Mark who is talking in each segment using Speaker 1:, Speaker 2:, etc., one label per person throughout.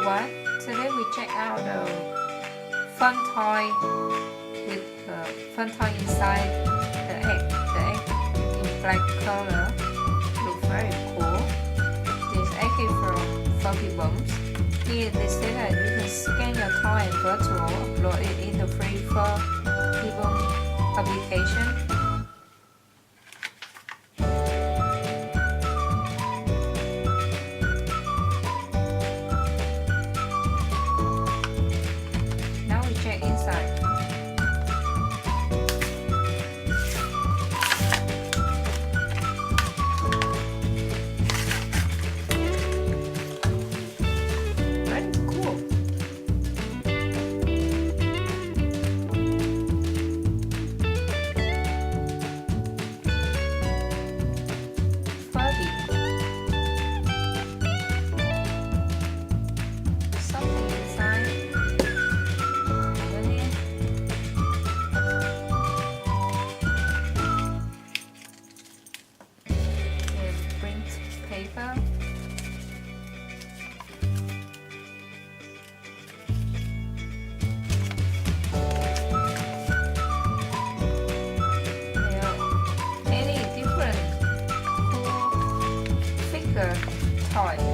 Speaker 1: everyone. Today we check out the fun toy with the fun toy inside the egg. The egg in black color looks very cool. This egg is from Furby Bums. Here they say that you can scan your toy and virtual, upload it in the free Furby Bums application. Check inside. Very cool. Furby. Something inside. Paper. There are many different cool figure toys.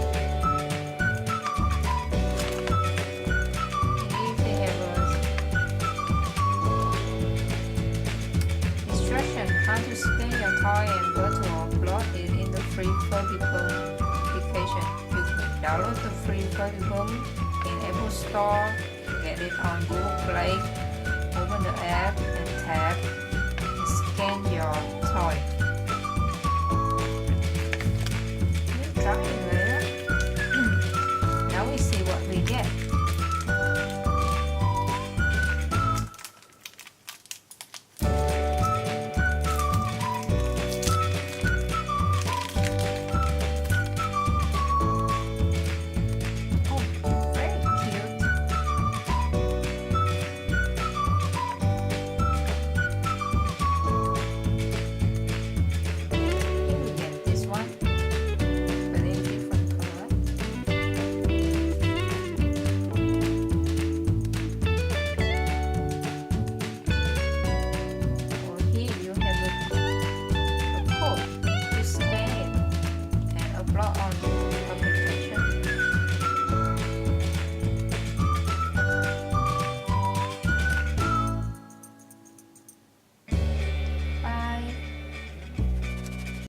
Speaker 1: Here they have a instruction how to scan your toy and virtual upload it in the free Furby Bums application. You can download the free Furby Bums in Apple Store, get it on Google Play, open the app and tap and scan your toy.